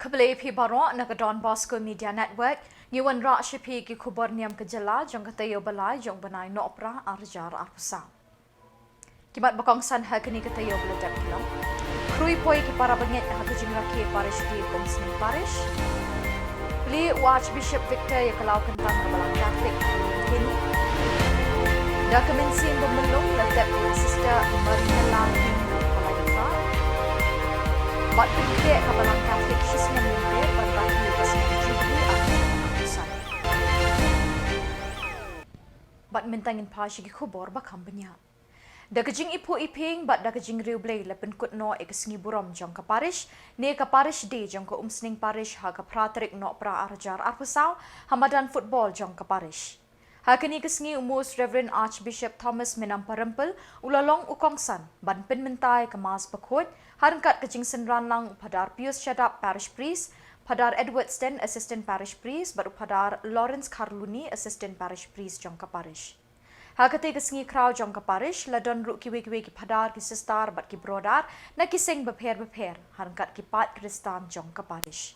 Jubilee pi baro na Don Bosco Media Network ngiwan Archbishop ki KHUBOR NIAM kejala jong katayo balai jong banai Nohprah arjar arpusa. Kimat bakong san hakini katayo beladak kilong. Krui poi ki para bangit hakajing raki Parish di Komsning Parish. Li Archbishop Victor ya kalau kentang rabalang Catholic ini. Dokumensi bemelung letak sister Mariela Bat pikir kabalang Catholic sisnya member berbagi bersama Jubilee akan Bat mentangin pagi KHUBOR bakam banyak. Dagajing ipu iping bat dagajing riublay lepen kutno ekesngi buram jong ka Parish ne ka Parish di jong ka Umsning Parish ha ka Praterik Nohprah arjar arpusau hamadan football jong ka Parish. Hakini kesngi umus Reverend Archbishop Thomas Minam Parempel ulalong ukongsan ban penmentai kemas bekut harangkat kecing senran lang padar Pius Shadap Parish Priest, padar Edward Sten Assistant Parish Priest, baru padar Lawrence Carluni Assistant Parish Priest jong ka Parish. Hakati kesngi kraw jong ka Parish ladon ru kiwe-kiwe ki padar ki sistar bat ki brodar na kising beper-beper harangkat ki pat Kristan jong ka Parish.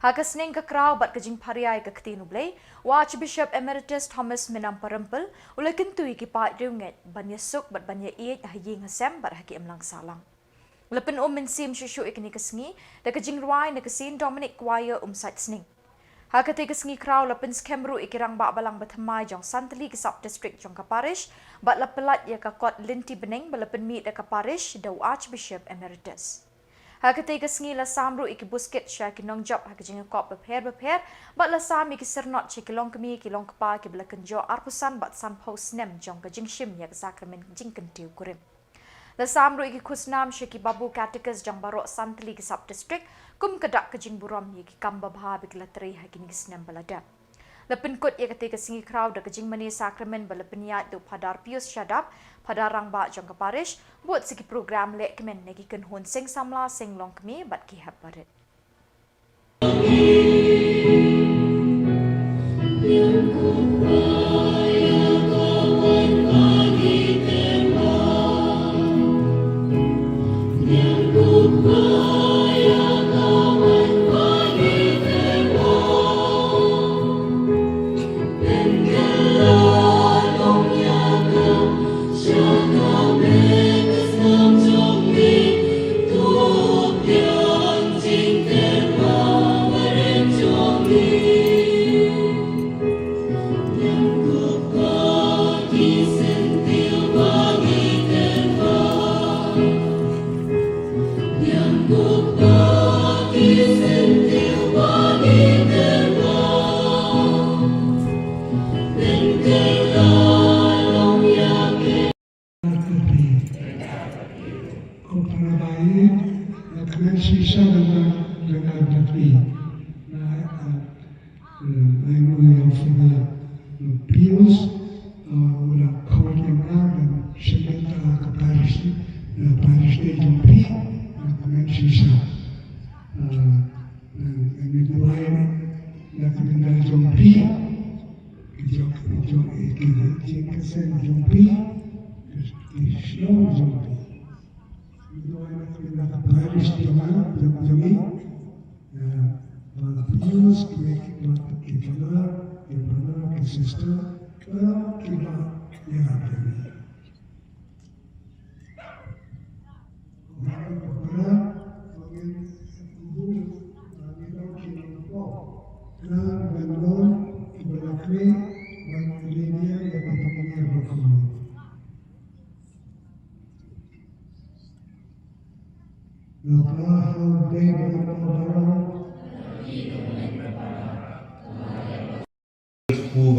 Hakasning ka kraw bat kajing pariay ka ktinublay, Archbishop Emeritus Thomas Minam Parempel ulay kintui ki pat riunget banya suk bat banya iit ahiying hasem bat haki emlang salang. Lepen mensim syusyu ikni kesngi, da kajing ruai na kasin Dominic Choir site sning. Hakati kesngi kraw lepen skemru ikirang bak balang batamai jong santali ke sub-district jong ka Parish, bat lepelat ya ka kot linti bening balepen meet da ka Parish da Archbishop Emeritus. Hakati kesngi la samru iki busket sya ki nongjop hakajing kop beper-beper, bat la sam iki sernot chi kilong kemi kilong kapa ki belaken jo arpusan bat san post nem jong kajing shim ya sakramen jing kentiu kurim. La samru iki kusnam syaki babu katekas jong barok santli ki sub-district, kum kedak kajing buram ya ki kamba baha bikla teri hakini kisnem balada. Lepen kut ya kati kesngi kraw da kajing mani sakramen balepen yat du padar Pius Shadap, padar rang ba jong ka Parish, buat siki program lek kemen negi ken hun sing samla sing long kemi bat ki hap barit.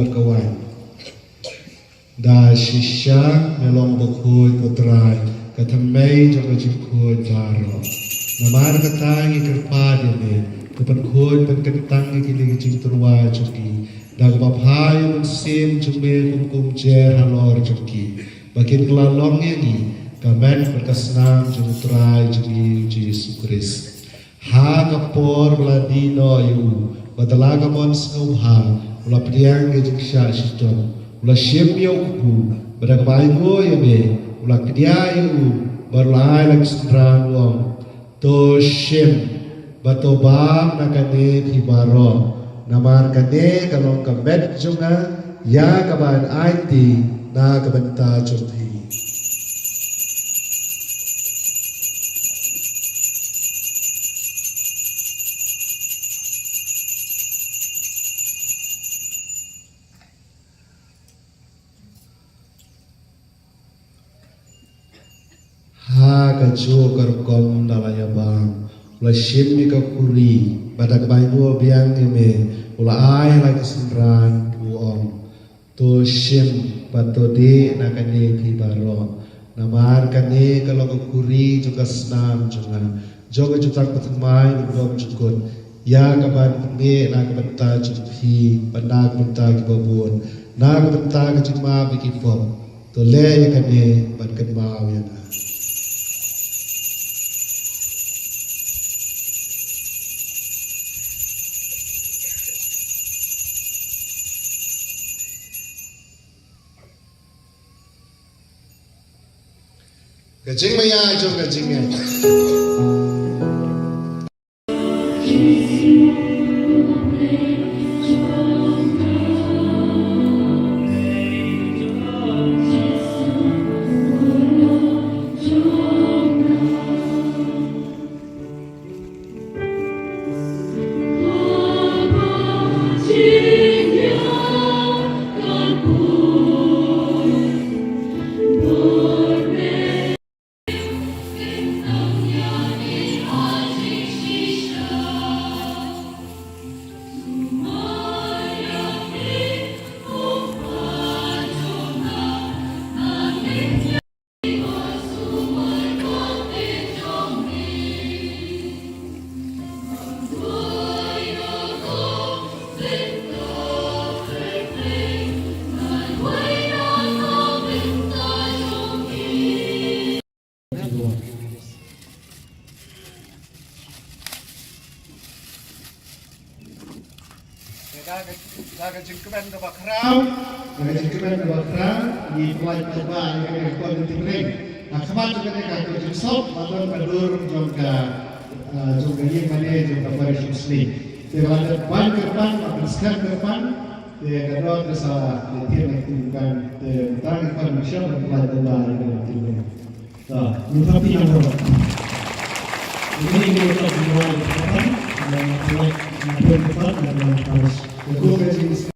berkawan da shisha melong bakut kotrai katamai jaga jikut jaro namar katangi kerpadi ne kapan khoi pen kentang gili jing turwa joki dag baphai sim jume kum jer halor joki bakin klalong ni kamen berkasnam jung trai jigi Yesus Kristus ha kapor bladino yu badalaga mon snubha ula priang ge jiksha sistem ula shem yoku beragbai go yebe ula kdia yu berlai lang strang wong to shem batobam nakane pibaro namar kane kalong kabet junga ya kaban IT na kabanta chumpi ha kacu karkom dalaya bang ula shim mi ka kuri badak bayu biang ime ula ai la kesenran uom to shim bato de nakane pibaro namar kane kalau ka kuri juga snam juga joga jutak patmai ngom jukun ya kaban me na kabanta jupi panak banta kibabun na kabanta kajima bikipom to le ya kane ban kadma ya na Gajing maya jom gajing ya. Gajingkemen ke bakrau, gajingkemen ke bakrau di pelai coba yang ekor di timring. Nah, kemarin juga nih kalau jingsop, atau padur juga ini mana juga Parish Muslim. Dengan depan ke depan, makan ke depan, dengan kedua tersalah, dia nanti bukan tentang depan Malaysia dan pelai coba yang timring. Nah, Nohprah yang berapa? Ini kita dimulai depan dan pelai depan dan Parish. Untuk jenis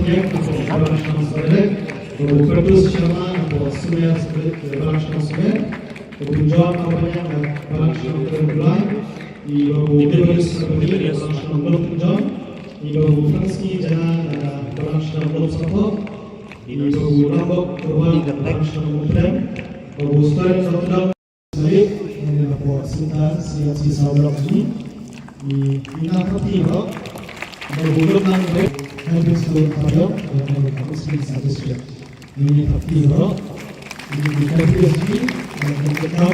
yang berbasis konsumen, berbasis sama konsumen seperti berbasis konsumen, penjual kampanye dan berbasis konsumen, berbasis seperti berbasis konsumen penjual, berbasis jalan berbasis konsumen support, berbasis lambok berbasis konsumen, berbasis konsumen selain berbasis siasi saudara ini, Nohprah berhubung dengan habis berpayung dan berkongsi satu siap. Ini faktor ini dikasih dan berkata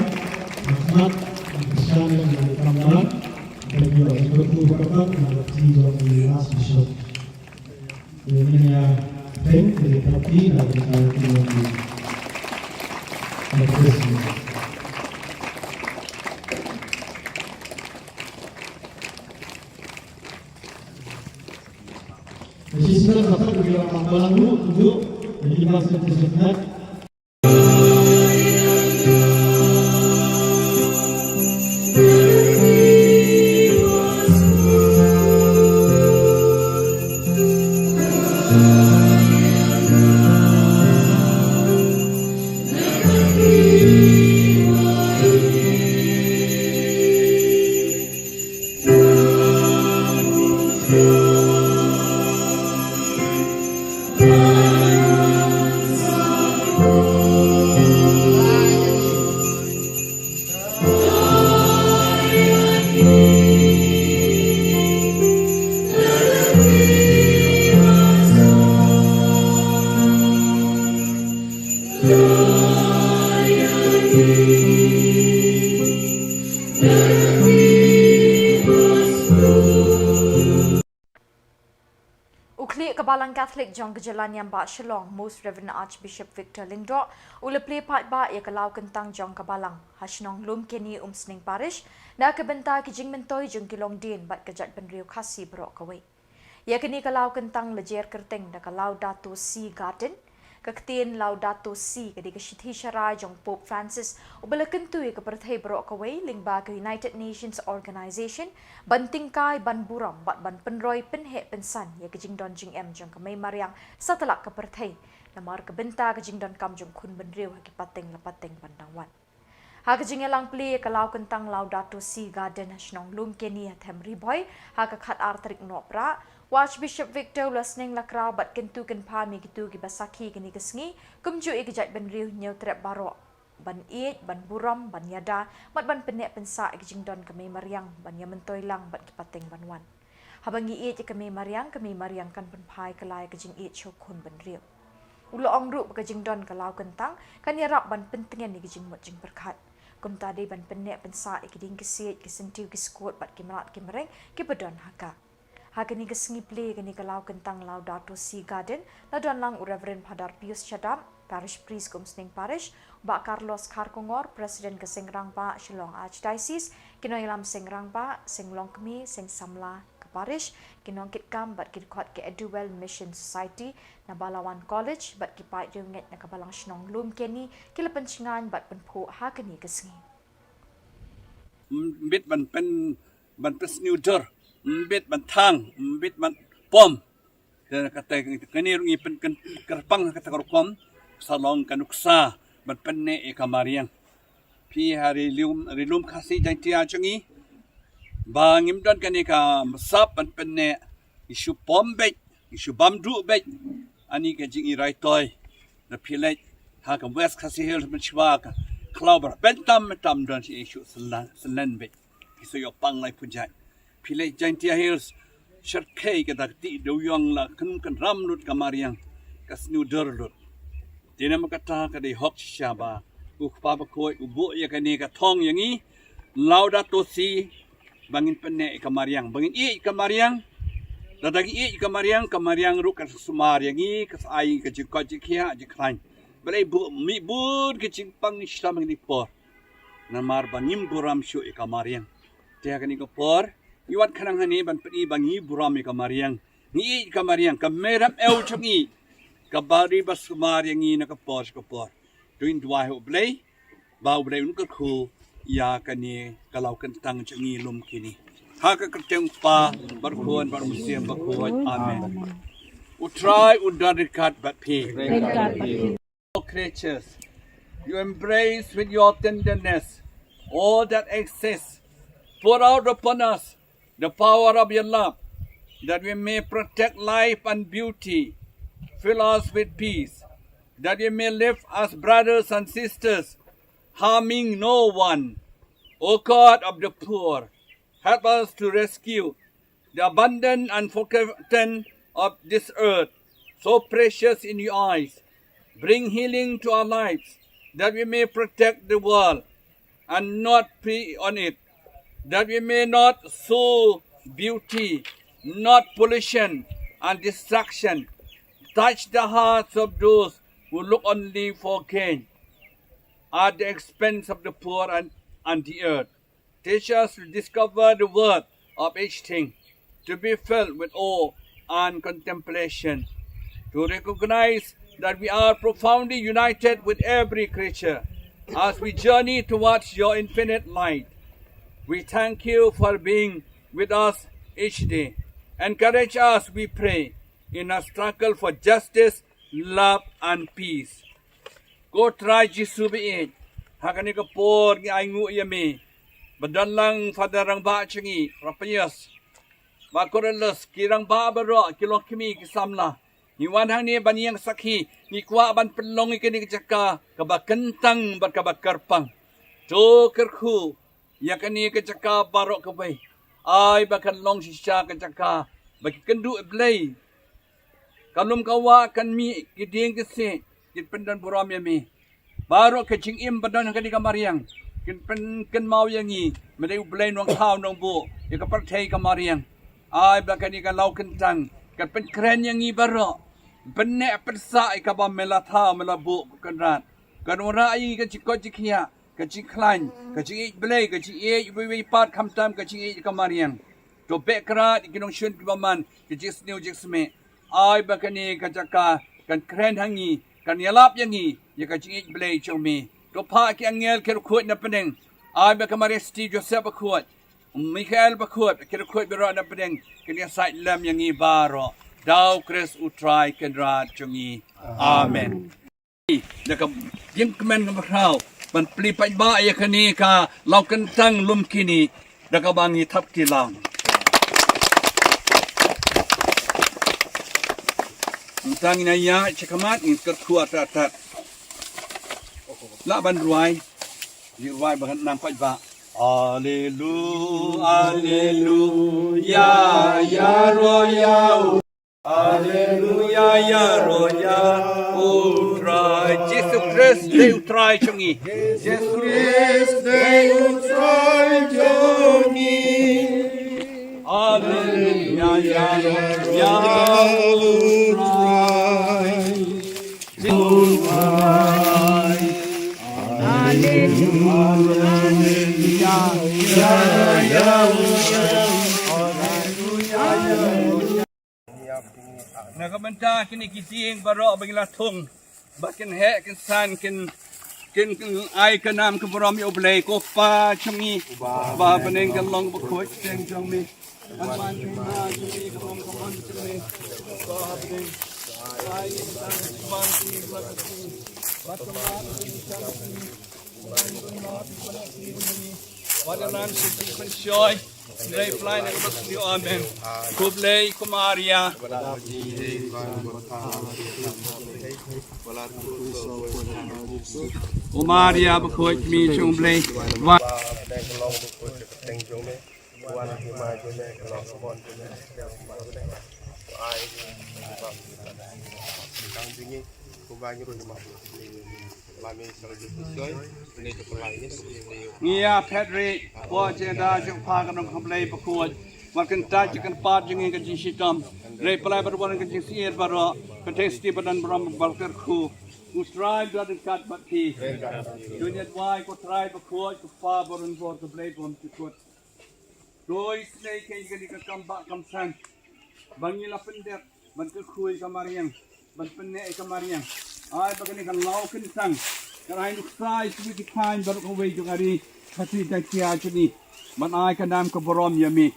rahmat besar dan berkamalan dan juga berkata dengan tiga Archbishop. Ini ya pen dari tapi dari kami Jadi sebenarnya kita bergerak tambahan dulu untuk jadi masa tersebut. Kabalang Catholic Jong Kejalan yang Ba Shalong, Most Reverend Archbishop Victor Lingdro, ula play part ba ia kalau kentang Jong Kabalang, Hashnong Lum Keni Sning Parish, na kebenta kijing mentoy Jong Kilong Din bat kejat penriu kasi berok kawai. Ia kini kalau kentang lejer kerteng da kalau Dato C Garden, Kaktin Laudato Si kadi kesyiti syara jong Pope Francis ubala kentui ke perthai berok kawai lingba ke United Nations Organization bantingkai ban buram bat ban penroi penhe pensan ya kejing don jing em jong kemai mariang setelah ke perthai lamar ke benta kejing don kam jong kun benriu haki pateng lapateng bandangwan. Ha kejing elang pli kalau kentang Laudato Si Garden Hashnong Lum Keni Athem Riboy ha ke khat artrik Nohprah Archbishop Victor lasning lakrau bat kentu ken pami gitu ki basaki kini kesngi kumju ikejat ban riu nyau trep barok ban iet ban buram ban yada mat ban penek pensa ikejing don kami mariang ban ya mentoilang bat kipateng banwan habangi iet kami mariang kan penpai kelai kejing iet chokun ban riu ulo ongru kejing don kalau kentang kan ya rap ban pentingan ikejing mot jing berkat kum tadi ban penek pensa ikiding kesiet kesentiu kiskot bat kimerat kimereng kipedon haka Hakini kesengi play kini kalau kentang Laudato Si Garden, laduan lang Reverend Padar Pius Chadam, Parish Priest Sning Parish, Ba Carlos Karkongor, Presiden ke Sengrang Pa Shillong Archdiocese, kino ilam Sengrang Pa, Senglong Kemi, Seng Samla ke Parish, kino kitkam bat kitkuat ke Eduwell Mission Society, na Balawan College, bat kipai diunget na kabalang Shnong Lum Keni, kila pencingan bat penpo hakini kesengi. Bit ban pen new door. Mbit man thang, mbit man pom. Dan kata kini rungi pen kerpang kata kerpom, salong kanuksa, ban penne e kamariang. Pi hari rilum kasih jantia cengi, bangim don kani ka masap ban penne isu pom bet, isu bamdu bet, ani ka jingi raitoy, na pilek ha ka west kasih hil menchwa ka klauber bentam don si isu selan bet. Isu yo pang lai pujai. Pilih jantia hills syarkai kata ti doyong la kan ramlut kamariang kasnu derlut dina makata kadai hok syaba ukpa bakoi ubu ya kani ka thong yangi Laudato Si bangin penne kamariang bangin i kamariang dadagi i kamariang ru ka sumar yangi kas ai ka jikot jikia jikrain balai bu mi bud ke jingpang islam ni por namar bangim buram syu kamariang dia kani ko por Iwat kanang hani ban peti bangi burami kamariang ni kamariang kameram el changi kabari basumar yangi na kapor tuin dua ho blay bau blay un ku ya kani kalau kentang changi lum kini ha ka kerteng pa barkuan bar musim barkuan amen utrai udarikat bat pi all creatures you embrace with your tenderness all that exists pour out upon us the power of your love, that we may protect life and beauty, fill us with peace, that we may live as brothers and sisters, harming no one. O God of the poor, help us to rescue the abundant and forgotten of this earth, so precious in your eyes. Bring healing to our lives, that we may protect the world and not prey on it, that we may not sow beauty, not pollution and destruction. Touch the hearts of those who look only for gain at the expense of the poor and the earth. Teach us to discover the worth of each thing, to be filled with awe and contemplation, to recognize that we are profoundly united with every creature as we journey towards your infinite light. We thank you for being with us each day. Encourage us, we pray, in our struggle for justice, love, and peace. Go try Jisubi Hakani kapor ni aingu yami. Badalang fadarang ba changi, rapayas. Makorelos, kirang ba baro, kilokimi kisamla. Iwan hang ni baniyang sakhi, ni kwa ban pelong ikini kajaka, kabakentang bat kabakarpang. To kerku, yakani kajaka barok kabay. Ay bakan long sisya kajaka, bagi kendu blay. Kalum kawa kan mi kiding kasi, kitpendan buram yami. Barok kajing im badan kani kamariang. Ken mau yangi, medai blay nong tau nong bu, ikapartay kamariang. Ay bakan ika lau kentang, กันเป็นแครนยังงี้บารอเป็นแนเป็นสายกับบ่เมลาท่าเมลาบุกันรัดกันวราอีกันจิกจิกเฮียกันจิคลันกันจิเบลกันจิวิปาดคำตามกันจิกัมาเรียงตัวเบกราดกินองชวนกิบมันกันจิสนิวจิสเมไอ้บักนี่กันจักกันแครนทั้งงี้กันยาลับยังงี้ยังกันจิเบลจงมีตัวพากิอังเงลเครุขวดนับเป็นไอ้บักมาเรสตีโจเซฟบักขวดมิคาเอลบักขวดเครุขวดเบรอนับเป็นกันยาใส่ลำยังงี้บารอดาวคริสอุทรายกันราชจงีอาเมนแล้วก็ยังคอมเมนต์กับเรามันปลีไปบ้าไอ้คนนี้ค่ะเรากันตั้งลุมกินีแล้วก็บางทีทับกิลังตั้งในยาเชคมาดอินกระขวดตัดละบันรวยยืรวยบังนำไปบ้าอาเลลูอาเลลูยายารอยาAleluia, Yaroya, utrai, Jesus Christ, de utrai chungi. Jesus Christ, de utrai chungi. Aleluia, Yaroya, utrai, utrai. Aleluia, Yaroya. Nak benda kini kising baru bagilah thung, bakin hek kinsan kin ai kenam keberam yo blay kopa chungi ba bening kan long bakoi teng chungi an kima chungi kamong chungi ba bening ai tan ban ti blakati batma chungi Wadanan sisi penshoy, Ray fly na kabas ni Amen. Jubilee kumaria. Kumaria bakoi mi Jubilee. Ngia Pedri, Wajeda, Jumpa, and Complain Bakoi, what can touch you can part you can shikam, Ray Palabar one can see it, but tasty but unbrum Balker who strive doesn't cut but he. Junior Y could try Bakoi to father and board the blade on to put. Roy snake and you can come back, come son. Bangil up in there, but the crew is a Marian, but Pene is a Marian. I begin to lock and tongue. Karai nuksai suwi kain baru kau wei jogari hati dah kia jadi. Man ai kadam ke borom yami.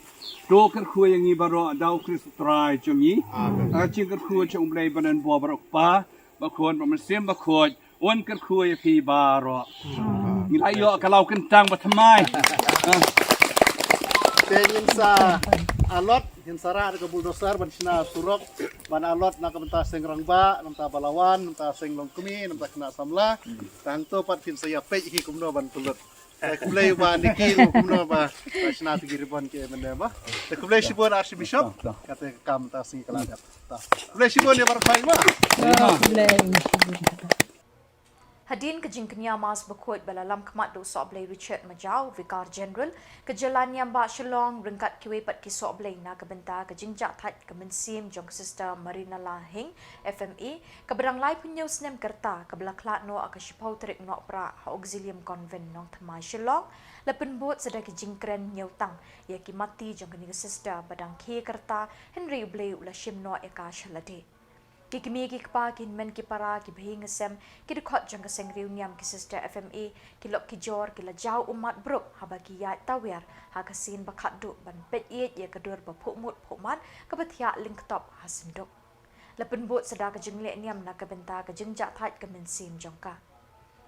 Do kerkui yang ini baru dau Kris try cumi. Acing kerkui cuma boleh badan buah baru pa. Bakon mesin bakon. On kerkui pi baru. Nilai yo kalau kentang bertemai. Pengen sa alot yang sarah ada bulldozer bencina surok ban alot nak benta seng rangba namta balawan namta seng longkumi namta kena samla tangto pat fin saya pe hi kumno ban tulut kulai ba nikil kumno ba bencina tigiribon ke mende ba kulai shibon Archbishop kata kam ta sing kalagat ta kulai shibon ya barkai ba Hadin ke jingknya mas berkuat balalam kemat do soblay Richard Majau, Vicar General, ke jalan yang bak Shillong, rengkat kiwepat ki soblay na kebenta ke jingjak tat ke mensim jong sister Marina Lahing, FME, ke berang lai punya snem kerta, ke belaklat no ke shipau terik Nohprah, auxilium convent nong temai Shillong, lepen bot sedai ke jingkren nyautang, ia ki mati jong ke sister badang ki kerta, Henry Jubilee ula shim no eka shalade. Kikimi kikpa kin men kipara ki bhing sem ki dekhot jang seng reuniam ki sister FME ki lok ki jor ki la jau umat bruk habagi ya tawer ha kasin bakhat du ban pet ye ye kadur ba phumut phumat ka bathya link top hasindok lapen bot sada ka jingle niam na ka benta ka jingja that ka men sim jongka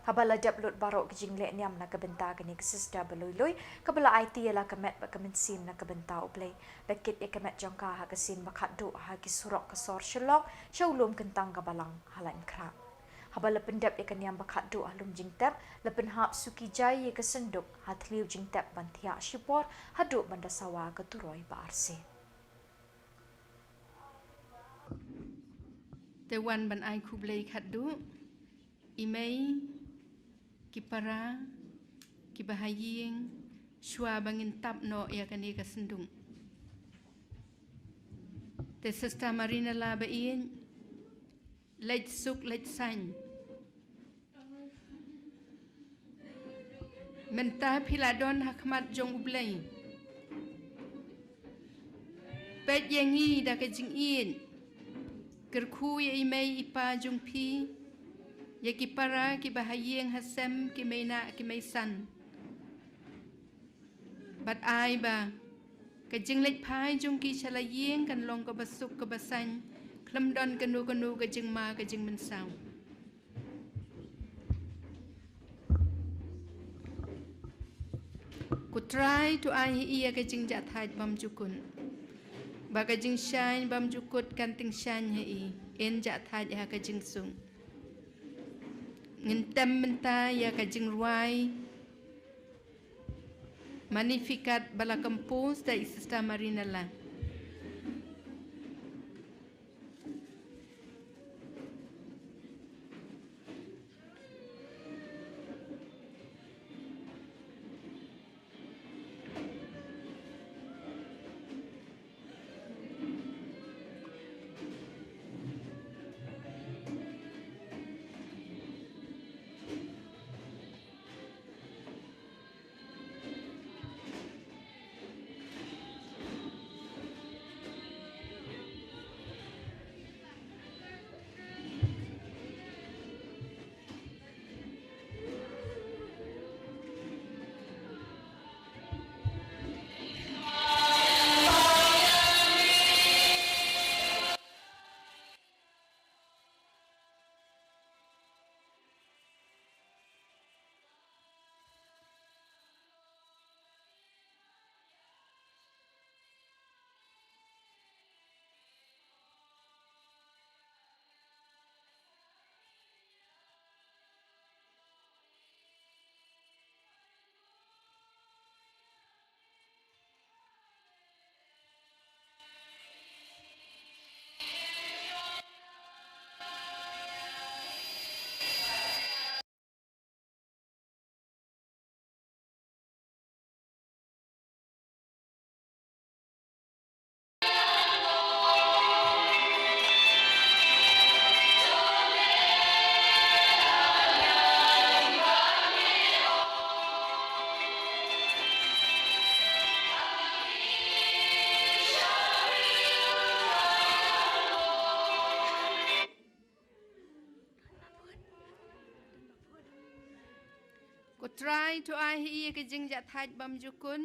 habala daplut barok ki jingle niam na ka benta ka ni sister baloi kabala IT la ka met ba ka men sim na ka benta uplay bakit e ka met jongka ha kasin bakhat du ha ki surok ka sor shlok shawlum kentang ka balang halan kra habala pendap e ka niam bakhat du alum jingtap lapen hap suki jai e ka senduk hatliu jingtap ban thia shipor hadu banda sawa ka turoi ba arse the one ban ai Jubilee khadu imei kipara kibahaying shwa bangin tap no ya kani ka sendung te Sister Marina la bain lech suk lech san mentah piladon hakmat jong ublay pet yangi da ka jing in kerku ya imay ipa jong pi ya ki para ki bahayeng hasem ki may na ki may san bat ai ba ka jing lech phai jong ki chalayeng kan long ka basuk ka basan klam don kanu ka jing ma ka jing men sao ku try to ai iya ka jing jat haj bam jukun ba ka jing shine bam jukut kan ting shine hi en jat haj ha ka jing sung ngin tem menta ya ka jing ruai Magnificat bala kampus da Sister Marina la. Ku try to ai hi ka jing jat haj bam jukun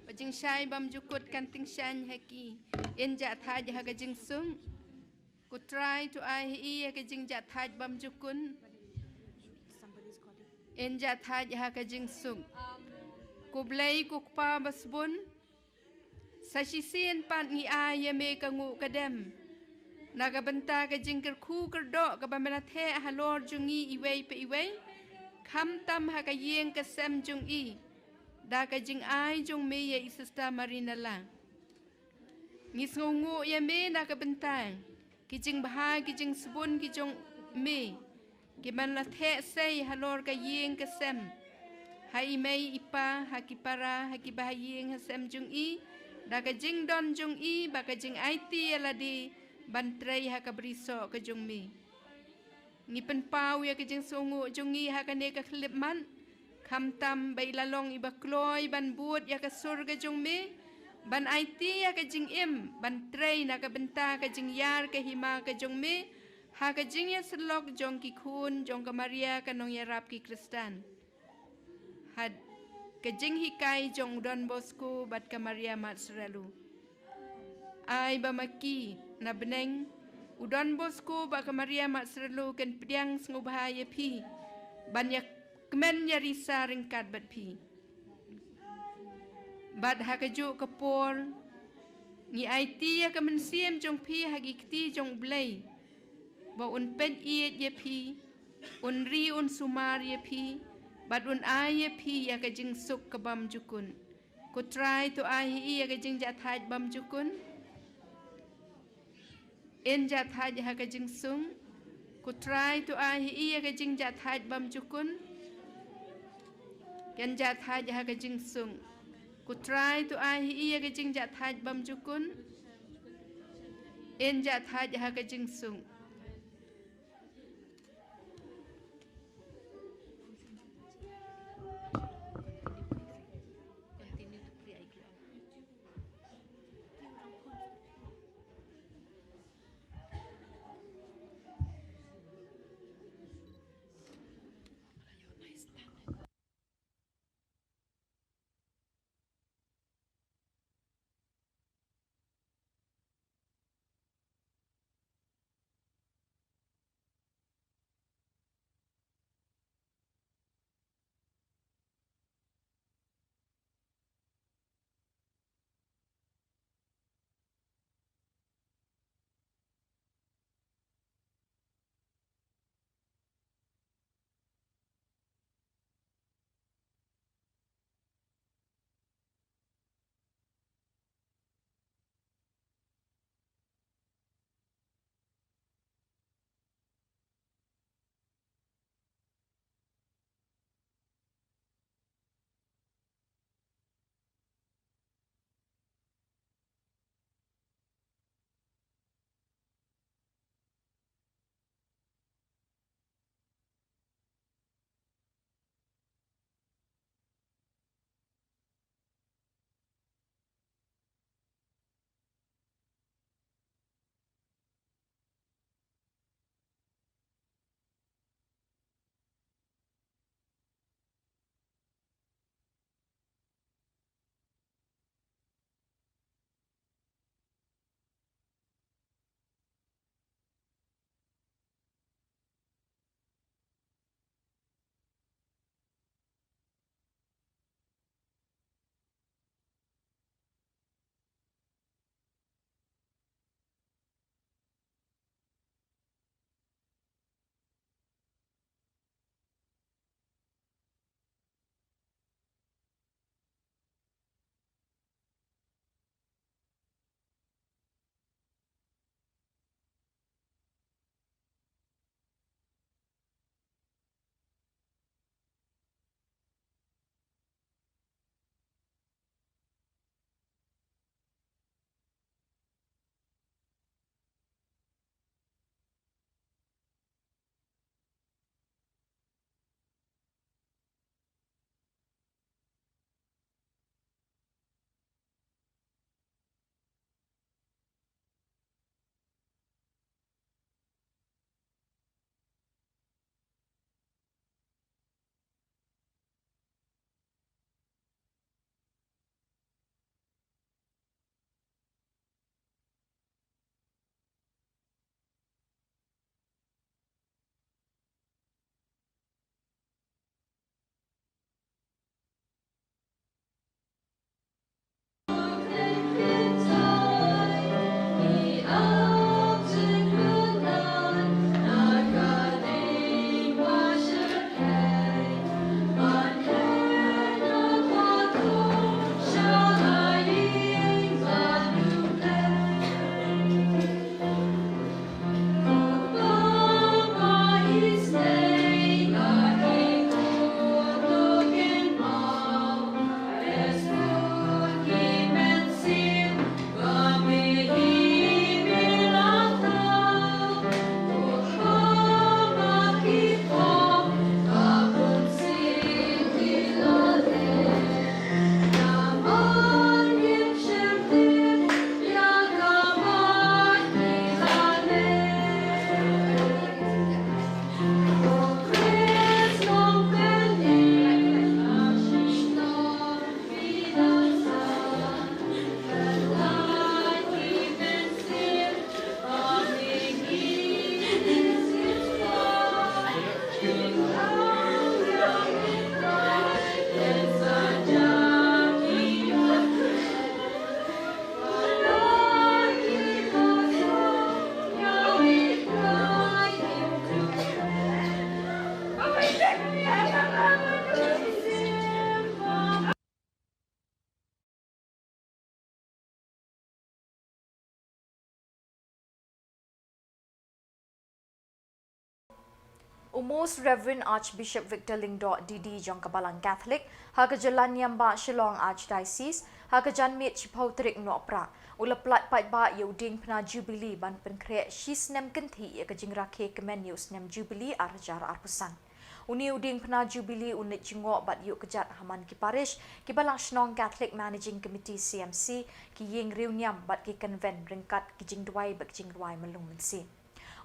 ba jing shai bam jukut kan ting shan haki en jat haj ha ka jing sung ku try to ai hi ka jing jat haj bam jukun en jat haj ha ka jing sung ku blai ku pa basbun sa sisien pan ngi a ye me ka ngu ka dem naga benta ka jing ker khu ker do ka ba mena the ha lor jungi iwei pe iwei kham tam ha ka yeng ka sem jung i da ka jing ai jung me ye Sister Marina la ngis ngu ye me na ka bentang ki jing bah ki jing sabun ki jung me ki man la the sei halor ka yeng ka sem hai me ipa ha ki para ha ki bah yeng ha sem jung i da ka jing don jung i ba ka jing ai ti la di ban trei ha ka briso ka jung me ngi pen pau ya ke jing songu jungi ha ka ne ka klip man kham tam bai la long iba kloi ban buat ya ka sur ka jung me ban IT ya ka jing im ban trei na ka benta ka jing yar ka hima ka jung me ha ka jing ya slok jong ki khun jong ka Maria ka nong ya rap ki Kristan had ka jing hikai jong Don Bosco bat ka Maria Matsralu ai ba maki na beneng Udon Bosco ba ka Maria Matsralu kan pediang ngubahaya pi banyak kemen ya risa ringkat bat pi bat ha ka ju ka por ngi IT ya ka mensiem jong pi hagi kti jong blai ba un pet iet ye pi un ri un sumar ye pi bat un ai ye pi ya ka jing suk ka bam jukun ku try to ai ya ka jing jat haj bam jukun en jat haj ha ka jing sung ku try to ai iya ka jing jat haj bam jukun ken jat haj ha ka jing sung ku try to ai iya ka jing jat haj bam jukun enja thaj ha ka jing sung Most Reverend Archbishop Victor Lingdo DD Jongkabalang Catholic, Hagajalan Yamba Shillong Archdiocese, hagajan mit chipau trik Nohprah ulaplat pai ba yuding pna Jubilee ban penkre shisnem kenti ya kajing rake kemen yusnem Jubilee arjar arpusan. Uni uding pna Jubilee unit jingok bat yuk kejat haman ki Parish ki balang shnong Catholic Managing Committee CMC ki ying riu niam bat ki convent ringkat ki jing duai bak jing duai melung mensi.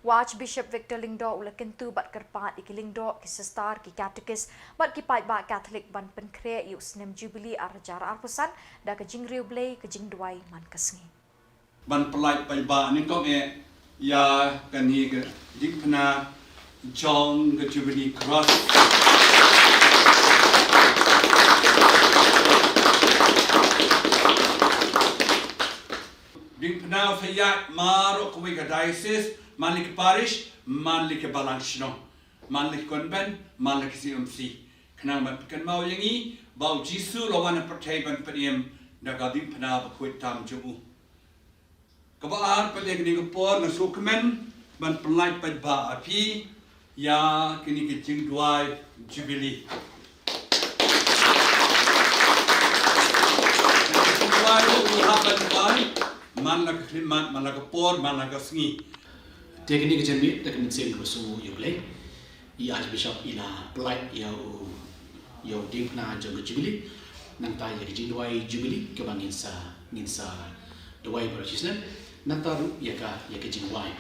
Archbishop Victor Lingdo ula kentu bat kerpat iki Lingdo ki sestar ki catechist bat ki pai ba Catholic ban penkre yusnem Jubilee arjar arpusan da ke jing riu blay ke jing duai man kasngi. Ban pelai pai ba ni kong ya kan hi ke jing pna John ke Jubilee cross jing pna fayat maro ko ke diocese malik parish malik balangsno malik convent malik CMC kenang ban kan mau yangi bau jisu lawan pertai ban pediem daga jing pna ba kuit tam jubu kabar peleg ni kupor na sukmen ban pelai pai ba api ya kini ke jing duai Jubilee. Duai lu haban pai man la khidmat man la kapor man la kasngi. Teknik kejambi teknik sen kursu Jubilee. I Archbishop ila pelai ya ding na jang Jubilee nang ta ya jing duai Jubilee ke bangin sa duai bersisnen nang taru ya ka jing duai.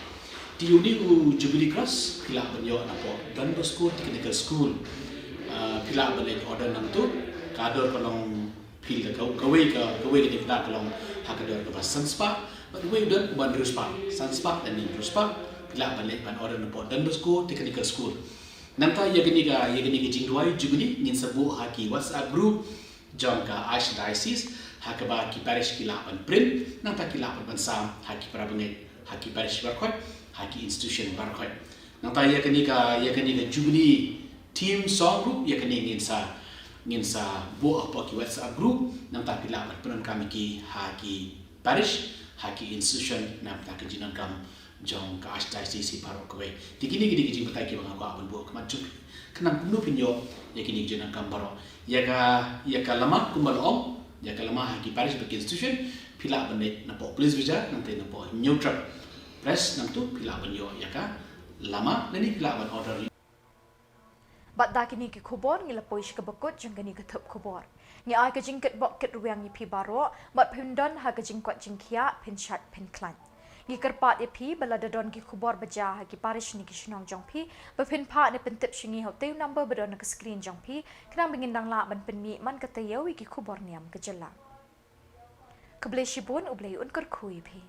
Di uni Jubilee Cross pila banyo na po Don Bosco Technical School pila balik order nang tu kador kolong pil ka gawe ka dikna kolong hakador ka Sanspa but we don ban Ruspa Sanspa dan ni Ruspa pila balik ban order na po Don Bosco Technical School nanta ya gini ka jing duai Jubilee ngin sabu haki WhatsApp group jong ka Archdiocese hakaba ki Parish kila ban print nanta kila ban sam haki para bangai haki Parish barkot haki institution barkot nang ta ya kani ka Jubilee team song group ya kani ngin sa bo apa ki WhatsApp group nang ta pila penon kami ki haki Parish haki institution nam ta kejinan kam jong ka Archdiocese barok kowe dikini jing batai ki bang aku abon bo kemajuk kenam penuh pinyo ya kini kejinan kam barok ya ka lama kumbal om ya ka lama haki Parish bagi institution pila bende na po police visa nanti na po neutral press nang tu pila banyo ya ka lama nani pila ban order Bat da kini ki KHUBOR ngila poish ka bakut jang kini ka THUP KHUBOR. Ni ai ka jing ket bok ket ruang ni pi baro bat phindon ha ka jing kwat jing khia phin chat phin klan. Ni kerpat ye pi balada don ki KHUBOR baja ha ki Parish ni ki shnong jong pi ba phin pha ne pentip shingi ho teu number badon ka screen jong pi kena bingindang la ban penmi man ka tayawi ki KHUBOR niam ka jela. Kableshibun ublay un kur kui pi.